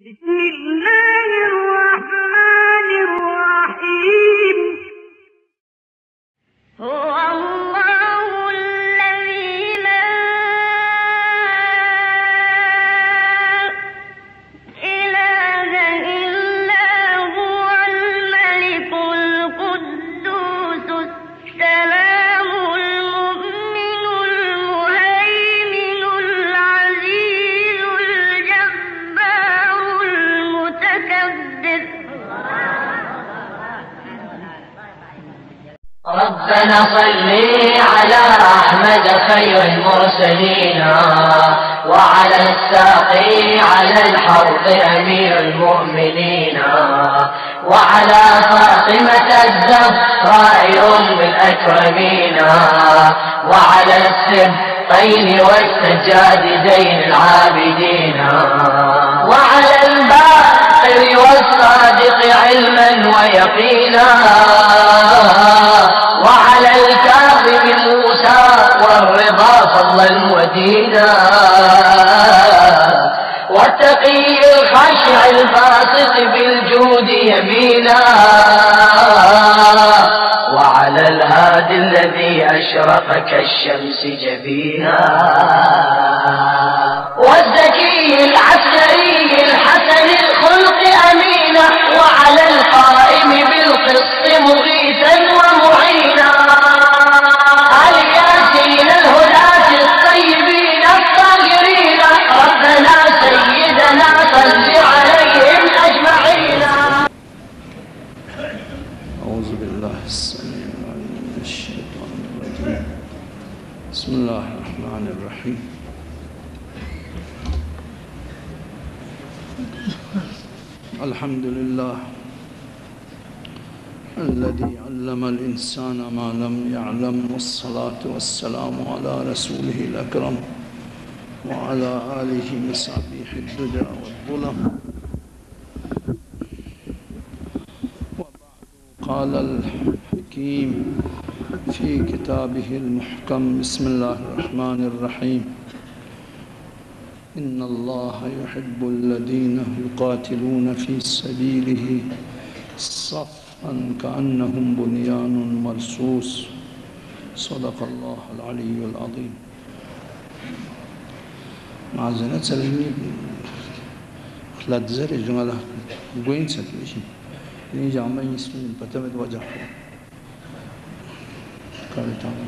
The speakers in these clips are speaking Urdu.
بسم الله الرحمن الرحيم هو الله الذي لا إله إلا هو الملك القدوس السلام المؤمن المهيمن العزيز الجبار المتكبر ربنا صل على أحمد خير المرسلين وعلى الساقي على الحوض أمير المؤمنين وعلى فاطمة الزهراء أم الأكرمين وعلى السبطين والسجاد زين العابدين وعلى الباقر والصادق علما ويقينا وعلى الكاظم موسى والرضا فضلا ودينا والتقي الخشع الباسط بالجود يمينا وعلى الهادي الذي أشرق كالشمس جبينا والزكي العسكري الحسن الخلق أمينا وعلى القائم بالقسط مغيثا ومعينا الياسين الهداة الطيبين الطاهرين ربنا سيدنا صل عليهم أجمعين. أعوذ بالله السميع العليم من الشيطان الرجيم. بسم الله الرحمن الرحيم. الحمد لله الذي علم الإنسان ما لم يعلم والصلاة والسلام على رسوله الأكرم وعلى آله مصابيح الدجى والظلم. قال الحكيم في كتابه المحكم بسم الله الرحمن الرحيم إن الله يحب الذين يقاتلون في سبيله صفا كأنهم بنيان مرصوص صدق الله العلي العظيم. معذرت سلمی لدزر جملة گوين سکلیشی این جامعه اسم پتہ میں وجہ کرتا ہوں.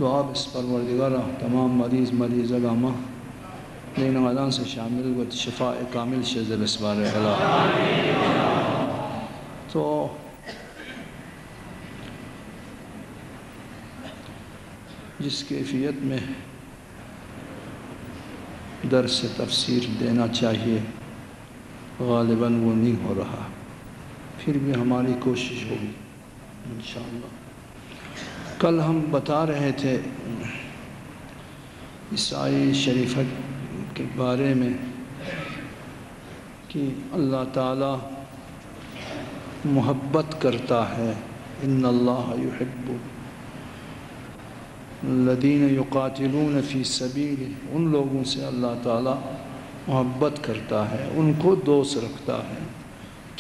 دعا بس پروردگارہ تمام مریض اگامہ نین رمضان سے شامل و شفاء کامل شزر اسبار اللہ. تو جس کیفیت میں درس تفسیر دینا چاہیے غالباً وہ نہیں ہو رہا، پھر بھی ہماری کوشش ہوگی انشاءاللہ. کل ہم بتا رہے تھے عیسائی شریفہ کے بارے میں کہ اللہ تعالی محبت کرتا ہے. ان اللہ یحب الذین یقاتلون فی سبیلہ، ان لوگوں سے اللہ تعالی محبت کرتا ہے، ان کو دوست رکھتا ہے.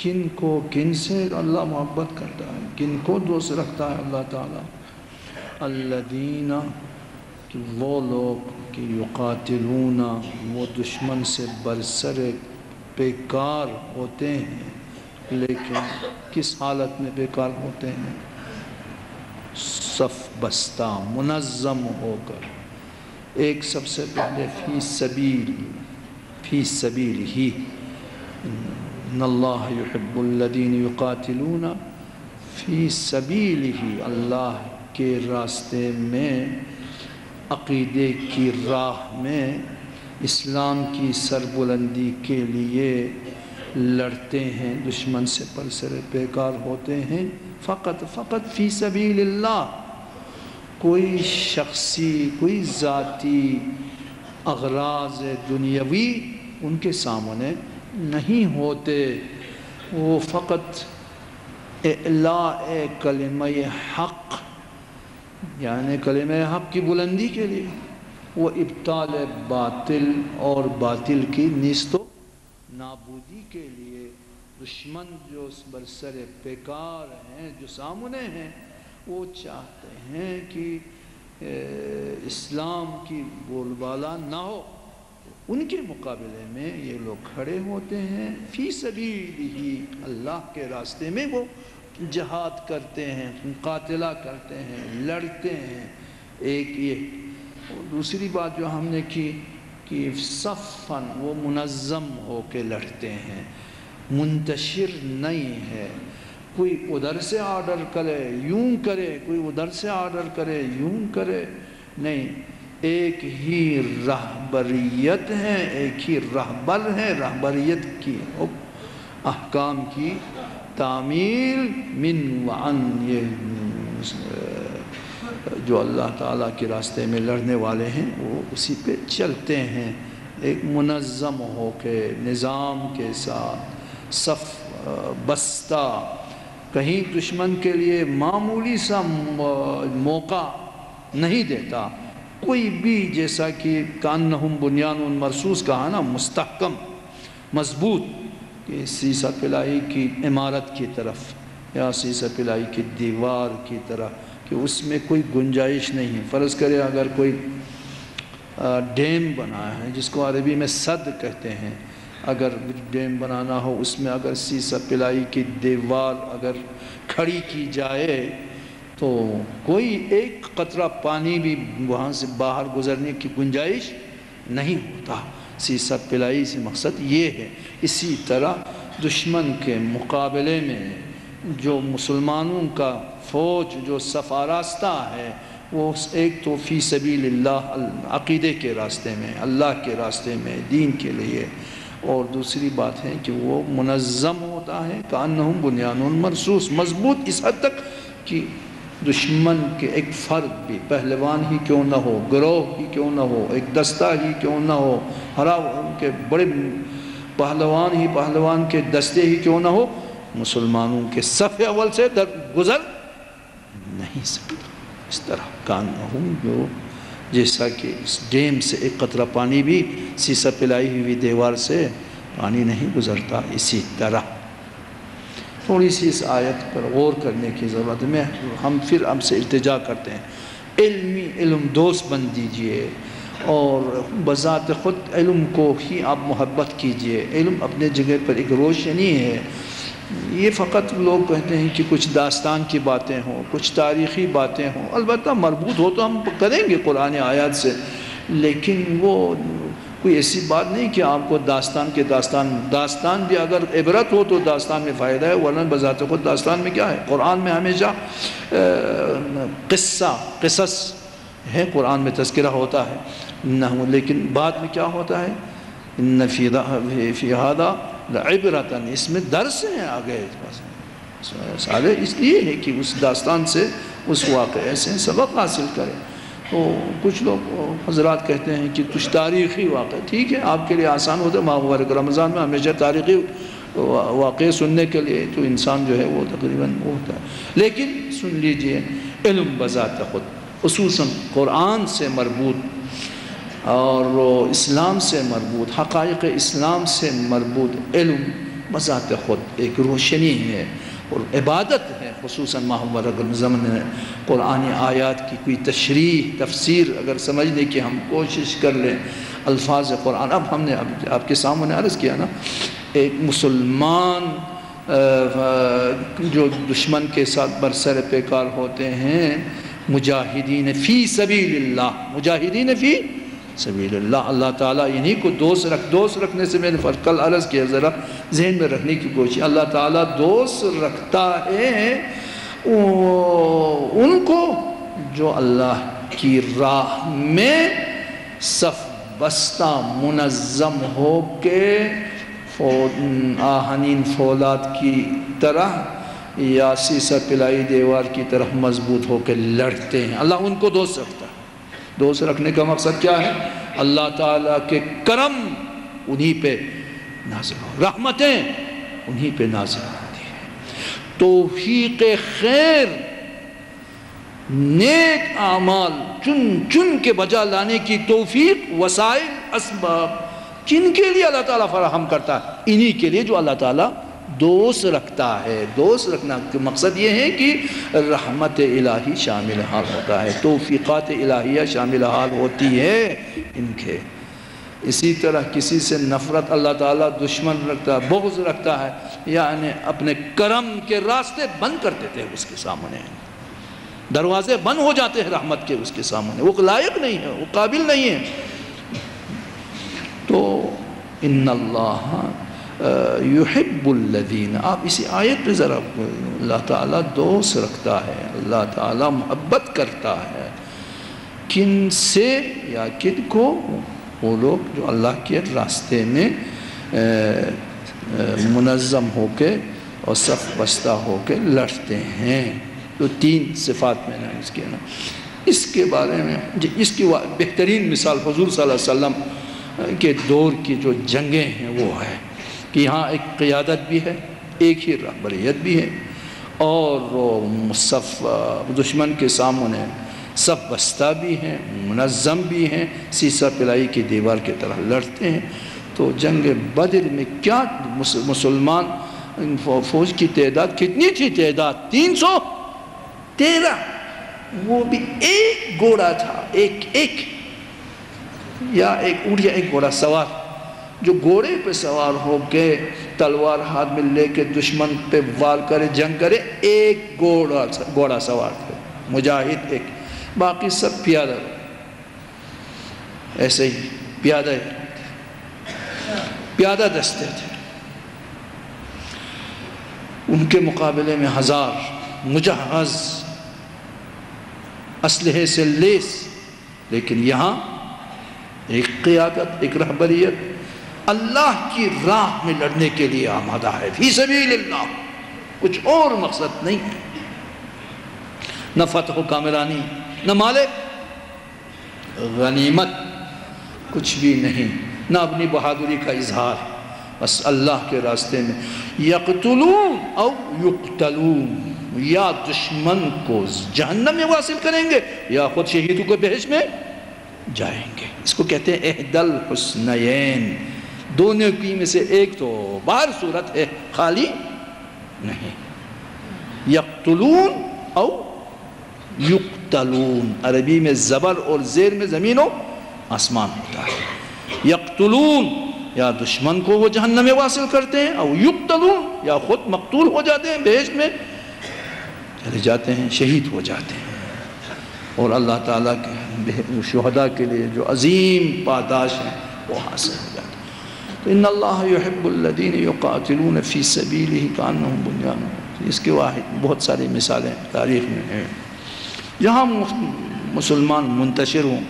کن کو کن سے اللہ محبت کرتا ہے، کن کو دوست رکھتا ہے اللہ تعالی؟ الذین، وہ لوگ کہ یقاتلون، وہ دشمن سے برسر بیکار ہوتے ہیں. لیکن کس حالت میں بیکار ہوتے ہیں؟ صف بستہ منظم ہو کر. ایک سب سے پہلے فی سبیل ہی، ان اللہ یحب الذین یقاتلون فی سبیلہ، اللہ کے راستے میں، عقیدے کی راہ میں، اسلام کی سربلندی کے لیے لڑتے ہیں، دشمن سے برسر بیکار ہوتے ہیں. فقط فی سبیل اللہ. کوئی شخصی، کوئی ذاتی اغراض دنیاوی ان کے سامنے نہیں ہوتے. وہ فقط اعلاء کلمہ حق، یعنی کلمہ حق کی بلندی کے لیے، وہ ابطال باطل اور باطل کی نیست و نابودی کے لیے دشمن جو برسر پیکار ہیں جو سامنے ہیں وہ چاہتے ہیں کہ اسلام کی بول بالا نہ ہو، ان کے مقابلے میں یہ لوگ کھڑے ہوتے ہیں، فی سبیلہ، اللہ کے راستے میں وہ جہاد کرتے ہیں، مقاتلہ کرتے ہیں، لڑتے ہیں۔ ایک یہ، اور دوسری بات جو ہم نے کی کہ صفاً وہ منظم ہو کے لڑتے ہیں، منتشر نہیں ہے، کوئی ادھر سے آرڈر کرے یوں کرے، کوئی ادھر سے آرڈر کرے یوں کرے، نہیں، ایک ہی رہبریت ہے، ایک ہی رہبر ہے، رہبریت کی احکام کی تعمیل من وعن، یہ جو اللہ تعالیٰ کے راستے میں لڑنے والے ہیں وہ اسی پہ چلتے ہیں، ایک منظم ہو کے نظام کے ساتھ صف بستہ، کہیں دشمن کے لیے معمولی سا موقع نہیں دیتا، کوئی بھی، جیسا کہ کانہم بنیان مرصوص کہا نا، مستحکم مضبوط، کہ سیسہ پلائی کی عمارت کی طرف یا سیسہ پلائی کی دیوار کی طرح، کہ اس میں کوئی گنجائش نہیں ہے۔ فرض کرے اگر کوئی ڈیم بنا ہے جس کو عربی میں سد کہتے ہیں، اگر ڈیم بنانا ہو اس میں اگر سیسہ پلائی کی دیوار اگر کھڑی کی جائے تو کوئی ایک قطرہ پانی بھی وہاں سے باہر گزرنے کی گنجائش نہیں ہوتا۔ سیسہ پلائی سے مقصد یہ ہے۔ اسی طرح دشمن کے مقابلے میں جو مسلمانوں کا فوج جو صف آراستہ ہے، وہ ایک تو فی سبیل اللہ، عقیدے کے راستے میں، اللہ کے راستے میں، دین کے لیے، اور دوسری بات ہے کہ وہ منظم ہوتا ہے، کانہم بنیان مرصوص، مضبوط اس حد تک کہ دشمن کے ایک فرد بھی، پہلوان ہی کیوں نہ ہو، گروہ ہی کیوں نہ ہو، ایک دستہ ہی کیوں نہ ہو، ان کے بڑے پہلوان کے دستے ہی کیوں نہ ہو، مسلمانوں کے صف اول سے گزر نہیں سکتا۔ اس طرح کانہم، جو جیسا کہ اس ڈیم سے ایک قطرہ پانی بھی سیسہ پلائی ہوئی دیوار سے پانی نہیں گزرتا، اسی طرح تھوڑی سی اس آیت پر غور کرنے کی ضرورت ہے۔ ہم پھر ہم سے التجا کرتے ہیں، علم دوست بن دیجئے، اور بذات خود علم کو ہی آپ محبت کیجئے۔ علم اپنے جگہ پر ایک روشنی ہے۔ یہ فقط لوگ کہتے ہیں کہ کچھ داستان کی باتیں ہوں، کچھ تاریخی باتیں ہوں، البتہ مربوط ہو تو ہم کریں گے قرآن آیات سے، لیکن وہ کوئی ایسی بات نہیں کہ آپ کو داستان بھی اگر عبرت ہو تو داستان میں فائدہ ہے، ورنہ بذات خود داستان میں کیا ہے؟ قرآن میں ہمیشہ قصص ہے، قرآن میں تذکرہ ہوتا ہے، لیکن بعد میں کیا ہوتا ہے؟ ان فی ھذا لعبرۃ، اس میں درس ہیں آگے سارے، اس لیے ہے کہ اس داستان سے، اس واقعے سے سبق حاصل کریں۔ تو کچھ لوگ حضرات کہتے ہیں کہ کچھ تاریخی واقعہ، ٹھیک ہے، آپ کے لیے آسان ہوتا ہے، ماہ مبارک رمضان میں ہمیشہ تاریخی واقعے سننے کے لیے تو انسان جو ہے وہ تقریباً ہوتا ہے، لیکن سن لیجئے، علم بذات خود، خصوصاً قرآن سے مربوط اور اسلام سے مربوط، حقائق اسلام سے مربوط علم بذات خود ایک روشنی ہے اور عبادت ہے، خصوصاً ماہ مبارک رمضان میں قرآن آیات کی کوئی تشریح، تفسیر اگر سمجھنے کی ہم کوشش کر لیں، الفاظ قرآن۔ اب ہم نے آپ کے سامنے عرض کیا نا، ایک مسلمان جو دشمن کے ساتھ برسر پیکار ہوتے ہیں، مجاہدین فی سبیل اللہ، مجاہدین فی سبیل اللہ، اللہ تعالیٰ انہی کو دوست رکھنے سے میں نے کل عرض کیا، ذرا ذہن میں رکھنے کی کوشش، اللہ تعالیٰ دوست رکھتا ہے ان کو جو اللہ کی راہ میں صف بستہ منظم ہو کے آہنین فولاد کی طرح یا سیسہ پلائی دیوار کی طرح مضبوط ہو کے لڑتے ہیں، اللہ ان کو دوست رکھتا ہے۔ دوست رکھنے کا مقصد کیا ہے؟ اللہ تعالیٰ کے کرم انہی پہ نازل ہو، رحمتیں انہی پہ نازل ہوتی ہیں، توفیق خیر، نیک اعمال چن کے بجا لانے کی توفیق، وسائل، اسباب کن کے لیے اللہ تعالیٰ فراہم کرتا ہے؟ انہی کے لیے جو اللہ تعالیٰ دوست رکھتا ہے۔ دوست رکھنا کا مقصد یہ ہے کہ رحمت الہی شامل حال ہوتا ہے، توفیقات الہیہ شامل حال ہوتی ہے ان کے۔ اسی طرح کسی سے نفرت اللہ تعالیٰ دشمن رکھتا ہے، بغض رکھتا ہے، یعنی اپنے کرم کے راستے بند کر دیتے ہیں اس کے سامنے، دروازے بند ہو جاتے ہیں رحمت کے اس کے سامنے، وہ لائق نہیں ہے، وہ قابل نہیں ہے۔ تو ان اللہ یحب الذین، آپ اسی آیت پہ ذرا، اللہ تعالیٰ دوست رکھتا ہے، اللہ تعالیٰ محبت کرتا ہے کن سے یا کن کو؟ وہ لوگ جو اللہ کے راستے میں منظم ہو کے اور صف بستہ ہو کے لڑتے ہیں۔ تو تین صفات میں نے اس کے نا، اس کے بارے میں اس کی بہترین مثال حضور صلی اللہ علیہ وسلم کے دور کی جو جنگیں ہیں وہ ہے کہ یہاں ایک قیادت بھی ہے، ایک ہی رہبریت بھی ہے، اور صف دشمن کے سامنے سب بستہ بھی ہیں، منظم بھی ہیں، سیسا پلائی کی دیوار کی طرح لڑتے ہیں۔ تو جنگ بدر میں کیا مسلمان فوج کی تعداد کتنی تھی؟ تعداد 313، وہ بھی ایک گھوڑا تھا، ایک اونٹ یا ایک گھوڑا سوار، جو گھوڑے پہ سوار ہو کے تلوار ہاتھ میں لے کے دشمن پہ وار کرے، جنگ کرے، ایک گھوڑا سوار تھے، مجاہد ایک، باقی سب پیادہ، ایسے ہی پیادہ دستے تھے۔ ان کے مقابلے میں 1000 مجہز اسلحے سے لیس، لیکن یہاں ایک قیادت، ایک رہبریت، اللہ کی راہ میں لڑنے کے لیے آمادہ ہے، فی سبیل اللہ، کچھ اور مقصد نہیں ہے، نہ فتح و کامرانی، نہ مال غنیمت، کچھ بھی نہیں، نہ اپنی بہادری کا اظہار، بس اللہ کے راستے میں یقتلون او یقتلون، یا دشمن کو جہنم میں واصل کریں گے یا خود شہیدوں کو بہشت میں جائیں گے۔ اس کو کہتے ہیں احد الحسنین، دونوں کی میں سے ایک تو باہر صورت ہے، خالی نہیں۔ یقتلون او یقتلون، عربی میں زبر اور زیر میں زمین و آسمان ہوتا ہے۔ یقتلون، یا دشمن کو وہ جہنم میں واصل کرتے ہیں، او یقتلون، یا خود مقتول ہو جاتے ہیں، بہشت میں چلے جاتے ہیں، شہید ہو جاتے ہیں، اور اللہ تعالیٰ کے شہداء کے لیے جو عظیم پاداش ہیں وہ حاصل ہو جاتے ہیں۔ تو ان اللہ یحب الذین یقاتلون فی سبیلہ کانہم بنیان، اس کے واحد بہت ساری مثالیں تاریخ میں ہیں۔ جہاں مسلمان منتشر ہوں،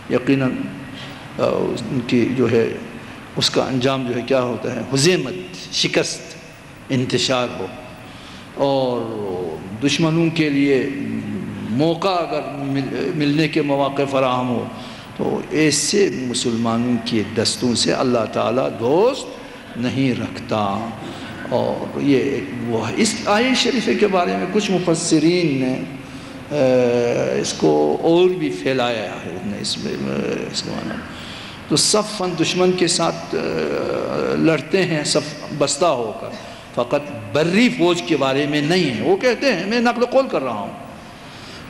یقیناً ان کی جو ہے اس کا انجام جو ہے کیا ہوتا ہے؟ ہزیمت، شکست، انتشار ہو، اور دشمنوں کے لیے موقع اگر ملنے کے مواقع فراہم ہو تو ایسے مسلمانوں کے دستوں سے اللہ تعالیٰ دوست نہیں رکھتا۔ اور یہ وہ ہے۔ اس آیت شریفہ کے بارے میں کچھ مفسرین نے اس کو اور بھی پھیلایا ہے، اس کے معنی تو صفاً دشمن کے ساتھ لڑتے ہیں صف بستہ ہو کر، فقط بری فوج کے بارے میں نہیں ہے۔ وہ کہتے ہیں، میں نقل قول کر رہا ہوں،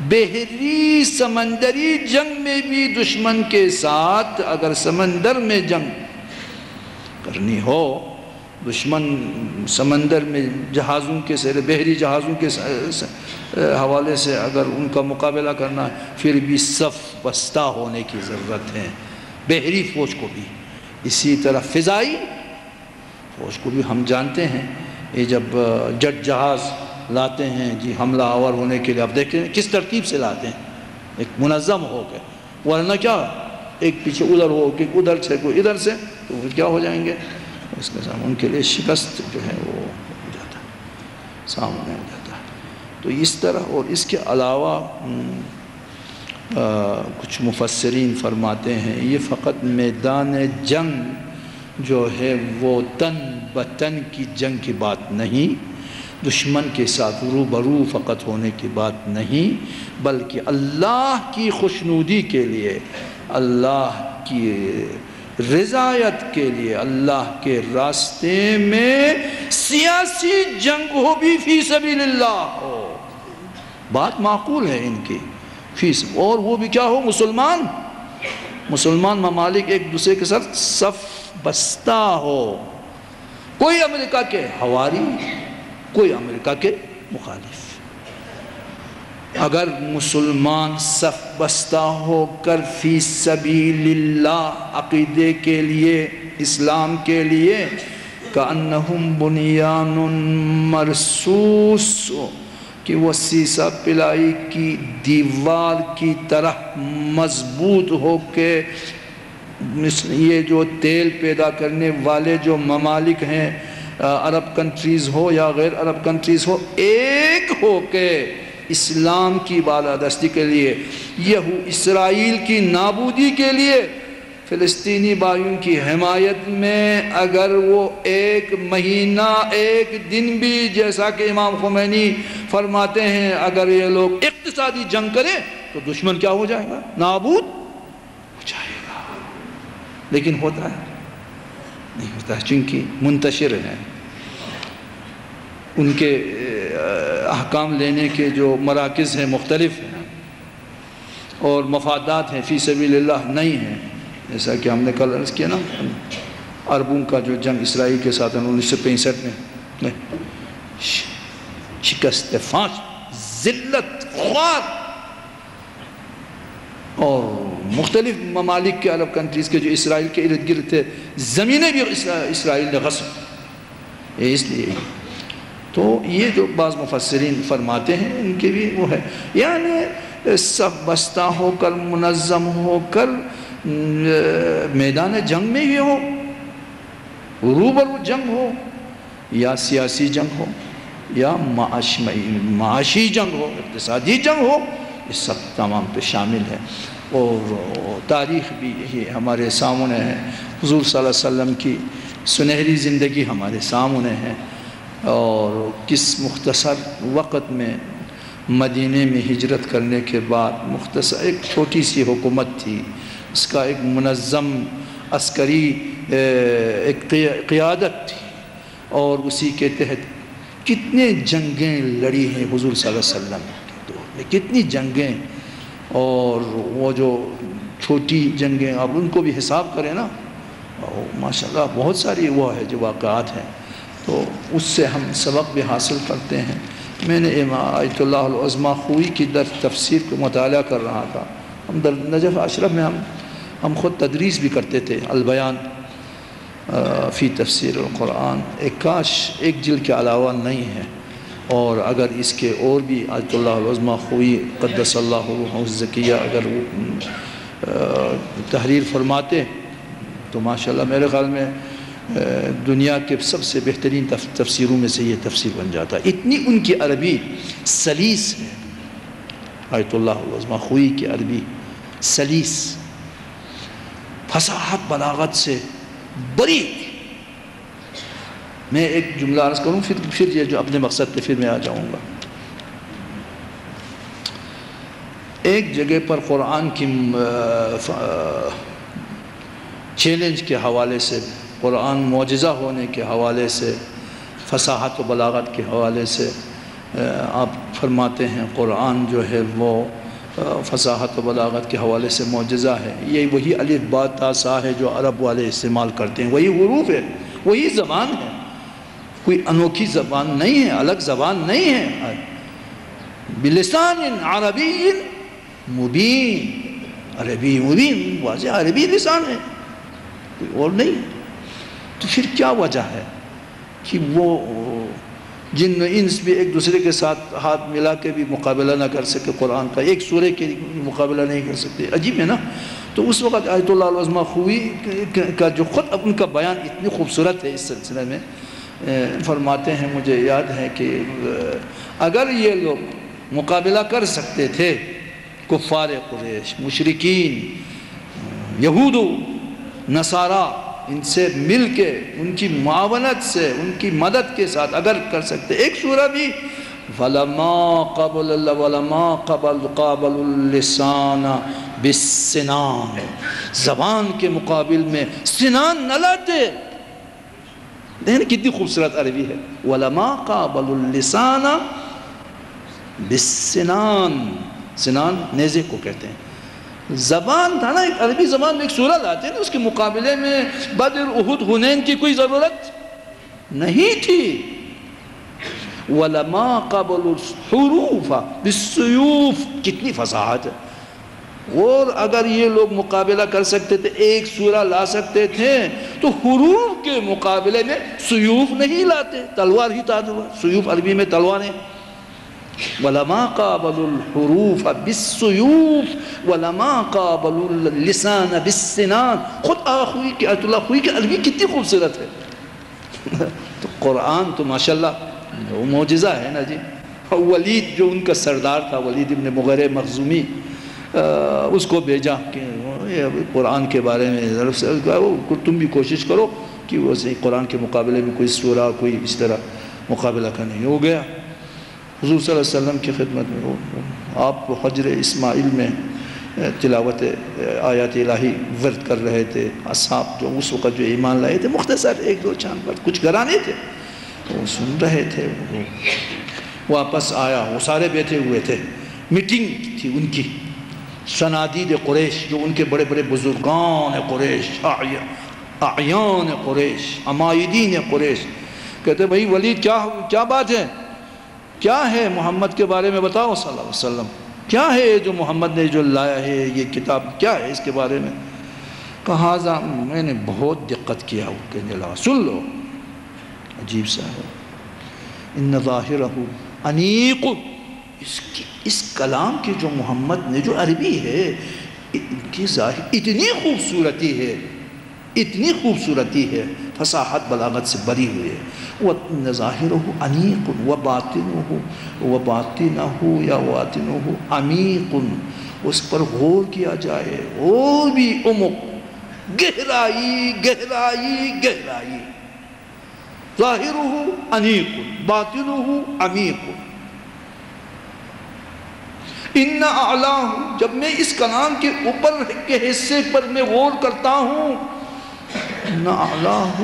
بحری سمندری جنگ میں بھی دشمن کے ساتھ اگر سمندر میں جنگ کرنی ہو، دشمن سمندر میں جہازوں کے سر، بحری جہازوں کے حوالے سے اگر ان کا مقابلہ کرنا ہے، پھر بھی صف بستہ ہونے کی ضرورت ہے، بحری فوج کو بھی۔ اسی طرح فضائی فوج کو بھی ہم جانتے ہیں، یہ جب جٹ جہاز لاتے ہیں جی حملہ آور ہونے کے لیے، آپ دیکھیں کس ترتیب سے لاتے ہیں، ایک منظم ہو کے، ورنہ کیا ایک پیچھے ادھر ہو کہ ادھر سے کوئی ادھر سے، تو وہ کیا ہو جائیں گے، اس کے سامنے ان کے لیے شکست جو ہے وہ ہو جاتا ہے، سامنے ہو جاتا ہے۔ تو اس طرح، اور اس کے علاوہ کچھ مفسرین فرماتے ہیں یہ فقط میدان جنگ جو ہے وہ تن بتن کی جنگ کی بات نہیں، دشمن کے ساتھ روبرو فقط ہونے کی بات نہیں، بلکہ اللہ کی خوشنودی کے لیے، اللہ کی رضایت کے لیے اللہ کے راستے میں سیاسی جنگ ہو بھی فی سبیل اللہ ہو، بات معقول ہے ان کی، اور وہ بھی کیا ہو، مسلمان ممالک ایک دوسرے کے ساتھ صف بستہ ہو، کوئی امریکہ کے حواری، کوئی امریکہ کے مخالف۔ اگر مسلمان صف بستہ ہو کر فی سبیل اللہ عقیدے کے لیے، اسلام کے لیے، کأنہم بنیان مرصوص، کہ وہ سیسہ پلائی کی دیوار کی طرح مضبوط ہو کے، یہ جو تیل پیدا کرنے والے جو ممالک ہیں، عرب کنٹریز ہو یا غیر عرب کنٹریز ہو، ایک ہو کے اسلام کی بالادستی کے لیے، اسرائیل کی نابودی کے لیے، فلسطینی بھائیوں کی حمایت میں اگر وہ ایک مہینہ ایک دن بھی، جیسا کہ امام خمینی فرماتے ہیں، اگر یہ لوگ اقتصادی جنگ کریں تو دشمن کیا ہو جائے گا، نابود ہو جائے گا۔ لیکن ہوتا ہے نہیں ہوتا ہے، چونکہ منتشر ہیں، ان کے احکام لینے کے جو مراکز ہیں مختلف ہیں، اور مفادات ہیں، فی سبیل اللہ نہیں ہیں۔ جیسا کہ ہم نے کل عرض کیا نا، عربوں کا جو جنگ اسرائیل کے ساتھ 1965 میں شکست فاش، ذلت، خوار، اور مختلف ممالک کے عرب کنٹریز کے جو اسرائیل کے ارد گرد تھے، زمینیں بھی اسرائیل نے غصب، اس لیے تو یہ جو بعض مفسرین فرماتے ہیں ان کے بھی وہ ہے، یعنی سب بستہ ہو کر، منظم ہو کر، میدان جنگ میں ہی ہو، روبرو جنگ ہو، یا سیاسی جنگ ہو، یا معاشی جنگ ہو، اقتصادی جنگ ہو، یہ سب تمام پہ شامل ہے۔ اور تاریخ بھی یہی ہمارے سامنے ہے، حضور صلی اللہ علیہ وسلم کی سنہری زندگی ہمارے سامنے ہے، اور کس مختصر وقت میں مدینے میں ہجرت کرنے کے بعد مختصر ایک چھوٹی سی حکومت تھی، اس کا ایک منظم عسکری ایک قیادت تھی، اور اسی کے تحت کتنے جنگیں لڑی ہیں حضور صلی اللہ علیہ وسلم کے دور میں، کتنی جنگیں، اور وہ جو چھوٹی جنگیں اب ان کو بھی حساب کریں نا، ماشاءاللہ بہت ساری وہ ہے جو واقعات ہیں، تو اس سے ہم سبق بھی حاصل کرتے ہیں۔ میں نے آیت اللہ العظمیٰ خوئی کی در تفسیر کو مطالعہ کر رہا تھا، ہم در نجف اشرف میں ہم خود تدریس بھی کرتے تھے، البیان فی تفسیر القرآن، کاش ایک جلد کے علاوہ نہیں ہے، اور اگر اس کے اور بھی آیت اللہ العظمیٰ خوئی قدس اللہ روحہ الزکیہ اگر وہ تحریر فرماتے تو ماشاءاللہ میرے خیال میں دنیا کے سب سے بہترین تفسیروں میں سے یہ تفسیر بن جاتا ہے، اتنی ان کی عربی سلیس ہے، آیت اللہ العظمیٰ خوئی کی عربی سلیس، فصاحت بلاغت سے بری۔ میں ایک جملہ عرض کروں پھر یہ جو اپنے مقصد پہ پھر میں آ جاؤں گا۔ ایک جگہ پر قرآن کی چیلنج کے حوالے سے، قرآن معجزہ ہونے کے حوالے سے، فصاحت و بلاغت کے حوالے سے آپ فرماتے ہیں قرآن جو ہے وہ فصاحت و بلاغت کے حوالے سے معجزہ ہے، یہ وہی الف با تا سا ہے جو عرب والے استعمال کرتے ہیں، وہی حروف ہے، وہی زبان ہے، کوئی انوکھی زبان نہیں ہے، الگ زبان نہیں ہے، بلسان عربی مبین، عربی مبین، واضح عربی لسان ہے، کوئی اور نہیں۔ تو پھر کیا وجہ ہے کہ وہ جن و انس بھی ایک دوسرے کے ساتھ ہاتھ ملا کے بھی مقابلہ نہ کر سکے، قرآن کا ایک سورے کے مقابلہ نہیں کر سکتے، عجیب ہے نا۔ تو اس وقت آیت اللہ العظمیٰ خوئی کا جو خود ان کا بیان اتنی خوبصورت ہے اس سلسلے میں، فرماتے ہیں مجھے یاد ہے کہ اگر یہ لوگ مقابلہ کر سکتے تھے کفار قریش، مشرکین، یہود و نصارہ، ان سے مل کے، ان کی معاونت سے، ان کی مدد کے ساتھ اگر کر سکتے، ایک سورہ بھی ولما قابل اللسان بالسنان، زبان کے مقابل میں سنان نہ لاتے. دیکھیں کتنی خوبصورت عربی ہے. ولما قابل اللسان بالسنان، سنان نیزے کو کہتے ہیں. زبان تھا نا، ایک عربی زبان میں ایک سورہ لاتے ہیں، اس کے مقابلے میں بدر، احد، حنین کی کوئی ضرورت نہیں تھی. وَلَمَا قَبَلُ الْحُرُوفَ بِالسُّيُوفِ، کتنی فصاحت ہے. اور اگر یہ لوگ مقابلہ کر سکتے تھے، ایک سورہ لا سکتے تھے، تو حروف کے مقابلے میں سیوف نہیں لاتے. تلوار ہی تھا، سیوف عربی میں تلواریں. وَلَمَا قَابَلُ الْحُرُوفَ بِالسُّيُوفِ وَلَمَا قَابَلُ اللِّسَانَ بِالسِّنَانِ. خود آخوی کی آیت اللہ خوئی کی عربی کتنی خوبصورت ہے. تو قرآن تو ماشاءاللہ وہ معجزہ ہے نا جی. ولید جو ان کا سردار تھا، ولید ابن مغیرہ مخزومی، اس کو بھیجا کہ قرآن کے بارے میں تم بھی کوشش کرو کہ وہ قرآن کے مقابلے میں کوئی سورہ، کوئی اس طرح مقابلہ کرنے. ہو گیا حضور صلی اللہ علیہ وسلم کی خدمت میں. آپ حجر اسماعیل میں تلاوت آیات الہی ورد کر رہے تھے. اصحاب جو اس وقت جو ایمان لائے تھے، مختصر ایک دو چاند پر کچھ گھرانے تھے، وہ سن رہے تھے. واپس آیا، وہ سارے بیٹھے ہوئے تھے. میٹنگ تھی ان کی. صنادید قریش، جو ان کے بڑے بڑے بزرگان قریش، اعیان قریش، عمائدین قریش، کہتے بھائی ولید کیا بات ہے، کیا ہے محمد کے بارے میں بتاؤ صلی اللہ علیہ وسلم. کیا ہے جو محمد نے جو لایا ہے، یہ کتاب کیا ہے، اس کے بارے میں. کہا میں نے بہت دقت کیا. وہ کہنے لگا سن لو، عجیب سا ہے. ان ظاہرہ انیق، اس کلام کی جو محمد نے جو عربی ہے، ان کی ظاہر اتنی خوبصورتی ہے، اتنی خوبصورتی ہے، فصاحت بلاغت سے بری ہوئی ہے. وَإِنَّ ظَاهِرُهُ عَنِيقٌ وَبَاطِنَهُ یا وَاطِنُهُ عَمِيقٌ. اس پر غور کیا جائے اور بھی عمق، گہرائی گہرائی گہرائی. ظَاهِرُهُ عَنِيقٌ بَاطِنُهُ عَمِيقٌ. ان اعلاہ، جب میں اس کلام کے اوپر کے حصے پر میں غور کرتا ہوں، ان اعلاہ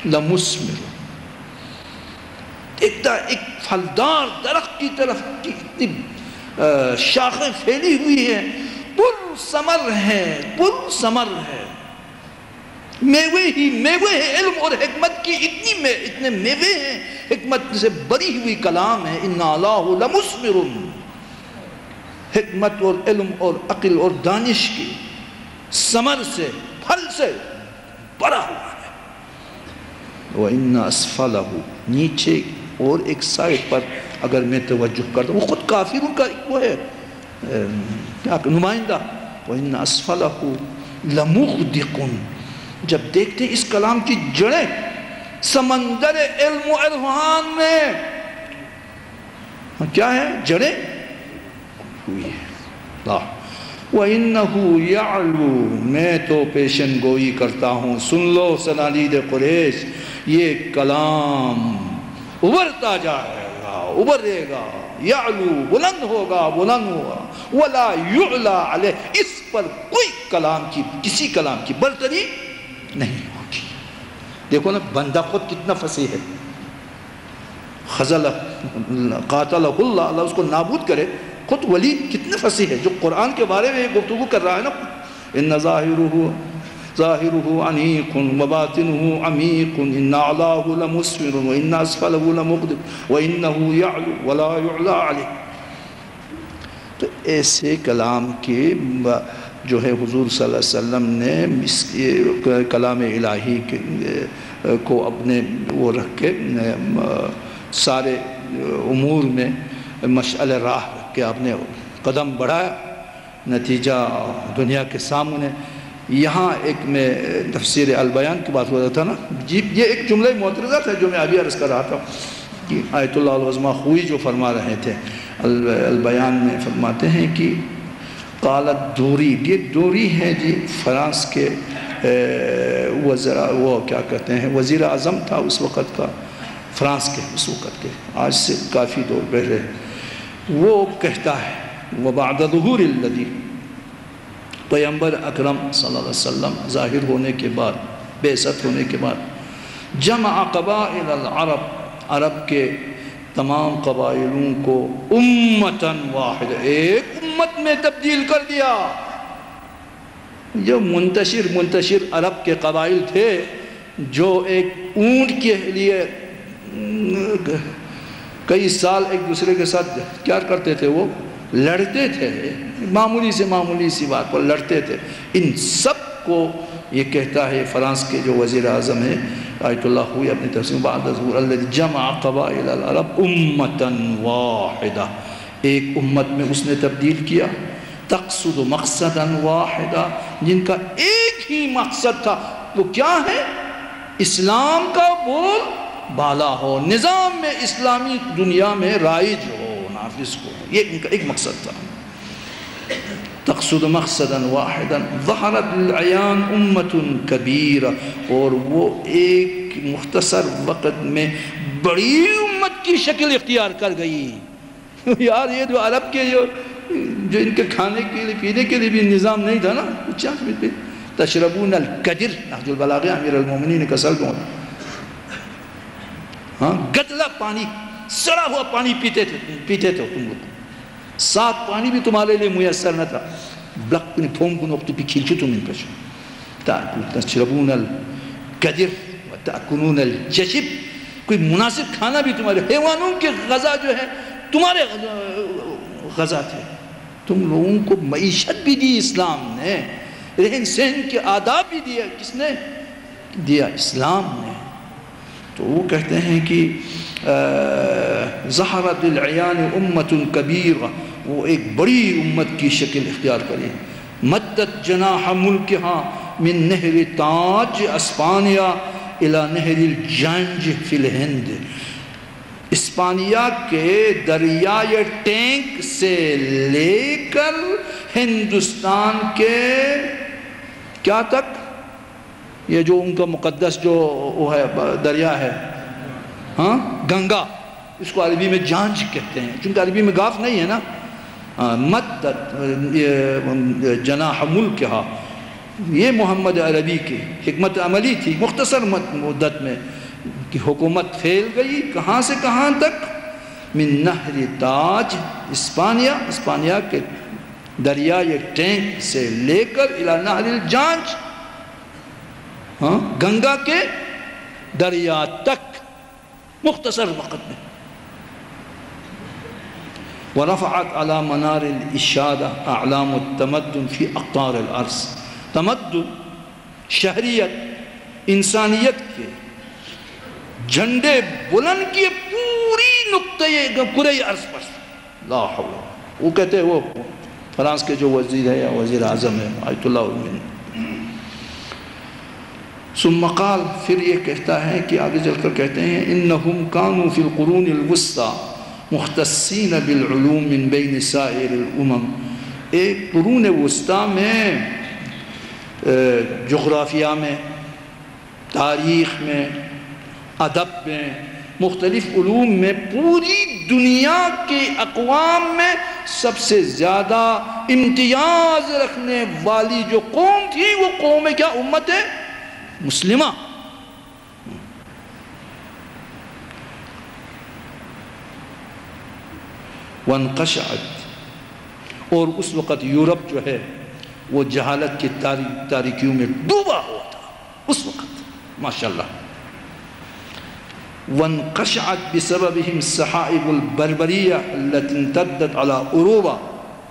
لمثمر، ایک پھلدار درخت کی طرف کتنی شاخیں پھیلی ہوئی ہیں، پرثمر ہے، پرثمر ہے. میوے ہی میوے ہیں، علم اور حکمت کی اتنے میوے ہیں، حکمت سے بری ہوئی کلام ہے. ان اعلاہ لمثمر، حکمت اور علم اور عقل اور دانش کی ثمر سے، پھل سے بڑا ہوا ہے. وَإِنَّ أَسْفَلَهُ، نیچے اور ایک سائڈ پر اگر میں توجہ کرتا ہوں، وہ خود کافروں کا وہ ہے نمائندہ. وَإِنَّ أَسْفَلَهُ لَمُغْدِقٌ، جب دیکھتے ہیں اس کلام کی جڑیں سمندر علم و عرفان میں کیا ہے، جڑیں ہوئی ہے. وَإِنَّهُ يَعْلُو، میں تو پیشن گوئی کرتا ہوں. سن لو صنادید قریش، یہ کلام ابھرتا جائے گا، ابھرے گا. یعلو، بلند ہوگا، بلند ہوگا. وَلَا يُعْلَى عَلَيْهِ، اس پر کوئی کلام کی، کسی کلام کی برتری نہیں ہوگی. دیکھو نا بندہ خود کتنا فصیح ہے. خزل قاتلہ اللہ، اللہ اس کو نابود کرے. خود ولید کتنے فصیح ہے جو قرآن کے بارے میں گفتگو کر رہا ہے نا. ان ظاہرہ عنیق وباطنہ عمیق، ان اعلاہ لمثمر وان اسفلہ لمغدق وانہ یعلو ولا یعلی علیہ. تو ایسے کلام کے جو ہے حضور صلی اللہ علیہ وسلم نے کلام الہی کو اپنے وہ رکھ کے سارے امور میں مشعل راہ رکھ کے آپ نے قدم بڑھایا. نتیجہ دنیا کے سامنے. یہاں ایک میں تفسیر البیان کی بات ہو رہا تھا نا جی، یہ ایک جملہ معترضہ تھا جو میں ابھی عرض کر رہا تھا کہ آیت اللہ العظمہ خوئی جو فرما رہے تھے البیان میں فرماتے ہیں کہ قالت دوری، یہ دوری ہے جی فرانس کے وہ کیا کہتے ہیں وزیر اعظم تھا اس وقت کا، فرانس کے اس وقت کے، آج سے کافی دور پہلے، وہ کہتا ہے وَبَعْدَ ظُهُورِ الَّذِي، پیغمبر اکرم صلی اللہ علیہ وسلم ظاہر ہونے کے بعد، بعثت ہونے کے بعد، جمع قبائل العرب، عرب کے تمام قبائلوں کو امتاً واحد، ایک امت میں تبدیل کر دیا۔ جو منتشر عرب کے قبائل تھے، جو ایک اونٹ کے لیے کئی سال ایک دوسرے کے ساتھ کیا کرتے تھے، وہ لڑتے تھے، معمولی سی بات پر لڑتے تھے، ان سب کو یہ کہتا ہے فرانس کے جو وزیر اعظم ہے آیت اللہ ہوئی اپنی تفسیر بعد ظہور الذی جمع قبائل العرب امتاً واحدہ، ایک امت میں اس نے تبدیل کیا، تقصد مقصدا واحدہ، جن کا ایک ہی مقصد تھا، وہ کیا ہے؟ اسلام کا بول بالا ہو، نظام میں اسلامی دنیا میں رائج ہو، نافذ ہو، یہ ان کا ایک مقصد تھا۔ تقصد مقصدا واحدا ظہرت العیان امت کبیرہ، اور وہ ایک مختصر وقت میں بڑی امت کی شکل اختیار کر گئی۔ یار یہ جو عرب کے جو ان کے کھانے کے لیے پینے کے لیے بھی نظام نہیں تھا نا، تشربون القدر، نہج البلاغہ امیر المومنین کا سلب ہوتا، ہاں گدلا پانی، سڑا ہوا پانی پیتے تھے تم لوگ، صاف پانی بھی تمہارے لیے میسر نہ تھا، بلک پنی پھوم کو نوکتو پی کھیلچو تم ان پشو، تشربون القدر وتأکنون الجشب، کوئی مناسب کھانا بھی تمہارے، حیوانوں کے غذا جو ہے تمہارے غذا تھے، تم لوگوں کو معیشت بھی دی اسلام نے، رہن سہن کے آداب بھی دیا، کس نے دیا؟ اسلام نے۔ تو وہ کہتے ہیں کہ ظہرت العیان امت کبیرہ، وہ ایک بڑی امت کی شکل اختیار کری، مدت جناح ملکہا من نہر تاج اسپانیہ الى نہر الجنج فی الہند، اسپانیہ کے دریائے ٹینک سے لے کر ہندوستان کے کیا تک، یہ جو ان کا مقدس جو وہ ہے دریا ہے، ہاں گنگا، اس کو عربی میں جانج کہتے ہیں، چونکہ عربی میں گاف نہیں ہے نا، مدت جناح ملکہا، یہ محمد عربی کی حکمت عملی تھی، مختصر مدت میں کہ حکومت پھیل گئی کہاں سے کہاں تک، من نہر تاج اسپانیہ کے دریائے ٹینک سے لے کر الى نہر الجانج، گنگا کے دریا تک، مختصر وقت میں۔ ورفعت على منار الاشادہ اعلام التمدن فی اقطار الارض، تمدن، شہریت، انسانیت کے جھنڈے بلند کیے پوری نقطۂ کرۂ ارض پر، لا حول۔ وہ کہتے ہیں، وہ فرانس کے جو وزیر ہے یا وزیر اعظم ہے آیت اللہ علیہ، ثم قال، پھر یہ کہتا ہے کہ آگے چل کر کہتے ہیں انہم کانوا فی القرون الوسطی مختصین بالعلوم من بین سائر الامم، ایک قرون وسطی میں جغرافیہ میں، تاریخ میں، ادب میں، مختلف علوم میں، پوری دنیا کے اقوام میں سب سے زیادہ امتیاز رکھنے والی جو قوم تھی، وہ قوم کیا؟ امت مسلمہ۔ وانقشعت، اور اس وقت یورپ جو ہے وہ جہالت کی تاریکیوں میں ڈوبا ہوا تھا اس وقت، ماشاءاللہ۔ وانقشعت بسببهم السحائب البربریہ التي امتدت على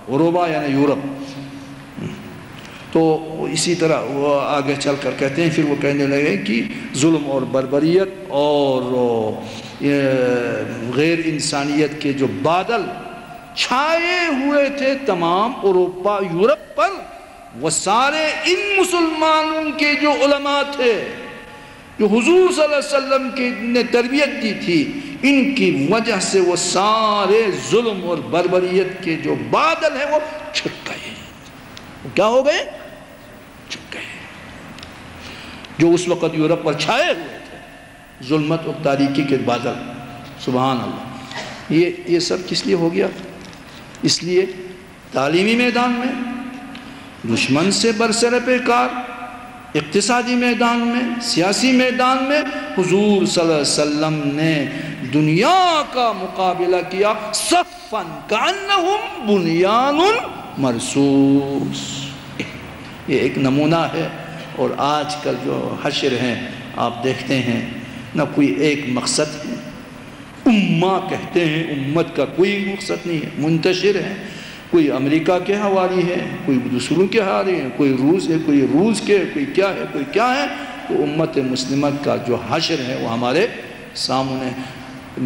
اوروبا یعنی یورپ۔ تو اسی طرح وہ آگے چل کر کہتے ہیں، پھر وہ کہنے لگے کہ ظلم اور بربریت اور غیر انسانیت کے جو بادل چھائے ہوئے تھے تمام اوروپا یورپ پر، وہ سارے ان مسلمانوں کے جو علماء تھے، جو حضور صلی اللہ علیہ وسلم کی نے تربیت دی تھی، ان کی وجہ سے وہ سارے ظلم اور بربریت کے جو بادل ہیں وہ چھٹ گئے۔ وہ کیا ہو گئے؟ چھٹ گئے، جو اس وقت یورپ پر چھائے ہوئے تھے۔ ظلمت اور تاریکی کے بادل. سبحان اللہ. یہ سب کس لیے ہو گیا؟ اس لیے تعلیمی میدان میں دشمن سے برسر پیکار، اقتصادی میدان میں، سیاسی میدان میں حضور صلی اللہ علیہ وسلم نے دنیا کا مقابلہ کیا صفاً کأنہم بنیان مرصوص. یہ ایک نمونہ ہے. اور آج کل جو حشر ہیں آپ دیکھتے ہیں نہ کوئی ایک مقصد ہے. امہ کہتے ہیں، امت کا کوئی مقصد نہیں ہے، منتشر ہے. کوئی امریکہ کے حوالی ہے، کوئی دوسروں کے حوالی ہے، کوئی روس ہے، کوئی روس کے، کوئی کیا ہے، کوئی کیا ہے. تو امت مسلمہ کا جو حشر ہے وہ ہمارے سامنے.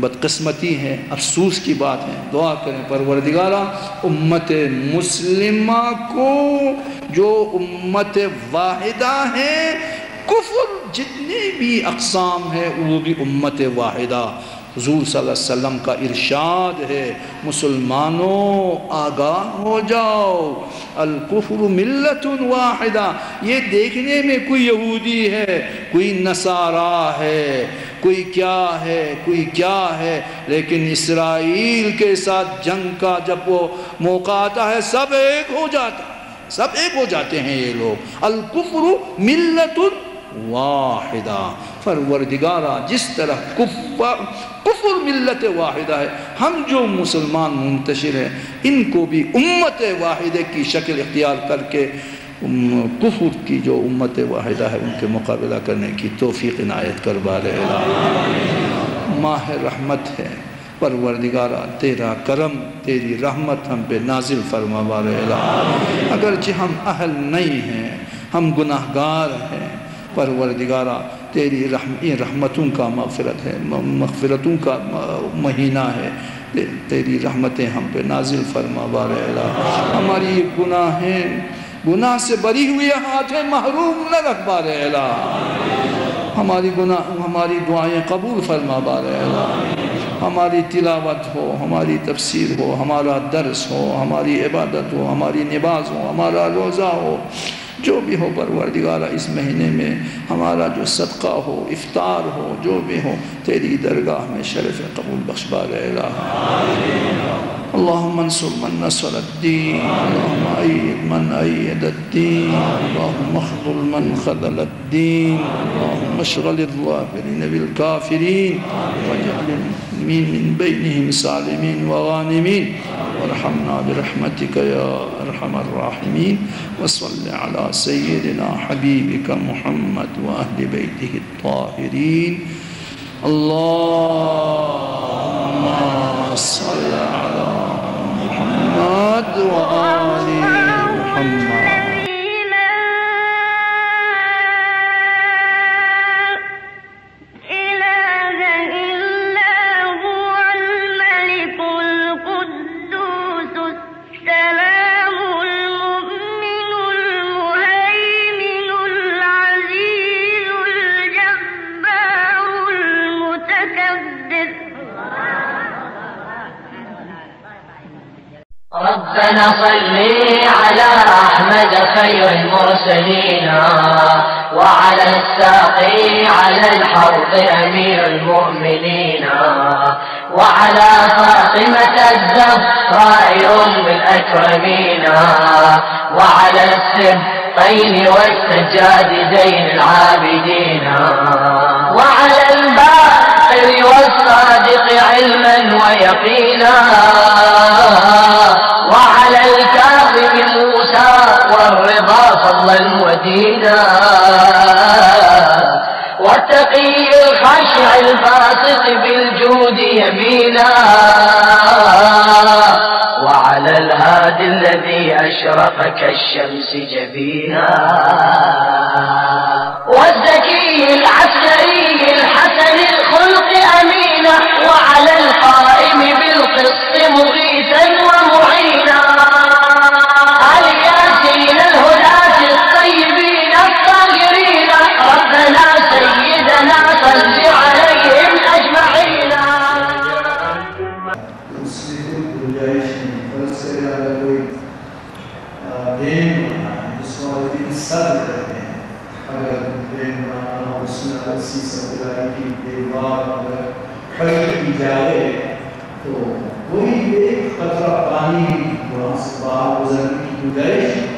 بدقسمتی ہے، افسوس کی بات ہے. دعا کریں پروردگارہ امت مسلمہ کو جو امت واحدہ ہے، کفر جتنے بھی اقسام ہے وہ بھی امت واحدہ. حضور صلی اللہ علیہ وسلم کا ارشاد ہے مسلمانوں آگاہ ہو جاؤ، الکفر ملت واحدہ. یہ دیکھنے میں کوئی یہودی ہے، کوئی نصارہ ہے، کوئی کیا ہے، کوئی کیا ہے، لیکن اسرائیل کے ساتھ جنگ کا جب وہ موقع آتا ہے سب ایک ہو جاتا ہے، سب ایک ہو جاتے ہیں یہ لوگ. الکفر ملت واحدہ. پروردگارہ جس طرح کفر ملت واحدہ ہے، ہم جو مسلمان منتشر ہیں ان کو بھی امت واحدہ کی شکل اختیار کر کے کفر کی جو امت واحدہ ہے ان کے مقابلہ کرنے کی توفیق عنایت کر بارے الہ. ماہ رحمت ہے پروردگارہ، تیرا کرم تیری رحمت ہم پہ نازل فرما بارے الہ. اگرچہ ہم اہل نہیں ہیں، ہم گناہگار ہیں، پروردگارہ تیری رحمتوں کا مغفرت ہے، مغفرتوں کا مہینہ ہے. تیری رحمتیں ہم پہ نازل فرما بارے الہ. ہماری گناہ سے بری ہوئی ہاتھیں محروم نہ رکھ بارے الہ. ہماری دعائیں قبول فرما بارے الہ. ہماری تلاوت ہو، ہماری تفسیر ہو، ہمارا درس ہو، ہماری عبادت ہو، ہماری نماز ہو، ہمارا روزہ ہو، جو بھی ہو پروردگارہ اس مہینے میں ہمارا جو صدقہ ہو، افطار ہو، جو بھی ہو تیری درگاہ میں شرف قبول بخش بارے الہ. اللہم انصر من نصر الدین، اللہم اید من اید الدین، اللہم اخذل من خذل الدین، اللہم اشغل الظافرین بالکافرین واجعل المسلمین من بینہم سالمین وغانمین وارحمنا برحمتک یا ارحم الراحمین. وصل علی سیدنا حبیبک محمد واہل بیتہ الطاہرین. اللہم صل علی محمد وآل محمد. ربنا صل على أحمد خير المرسلين وعلى الساقي على الحوض أمير المؤمنين وعلى فاطمة الزهراء أم الأكرمين وعلى السبطين والسجاد زين العابدين وعلى الباقر والصادق علما ويقينا وعلى الكاظم موسى والرضا فضلا ودينا والتقي الخشع الباسط بالجود يمينا وعلى الهادي الذي أشرق كالشمس جبينا والزكي العسكري الحسن الخلق أمينا وعلى القائم بالقسط مغيثا ومعينا الياسين الهداة الطيبين الطاهرين ربنا سيدنا صل عليهم أجمعين. اگر ٹرین بنانا اس میں رسی سپلائی کی دیوار اگر کھڑی کی جائے تو کوئی ایک قطرہ پانی وہاں سے باہر گزرنے کی گنجائش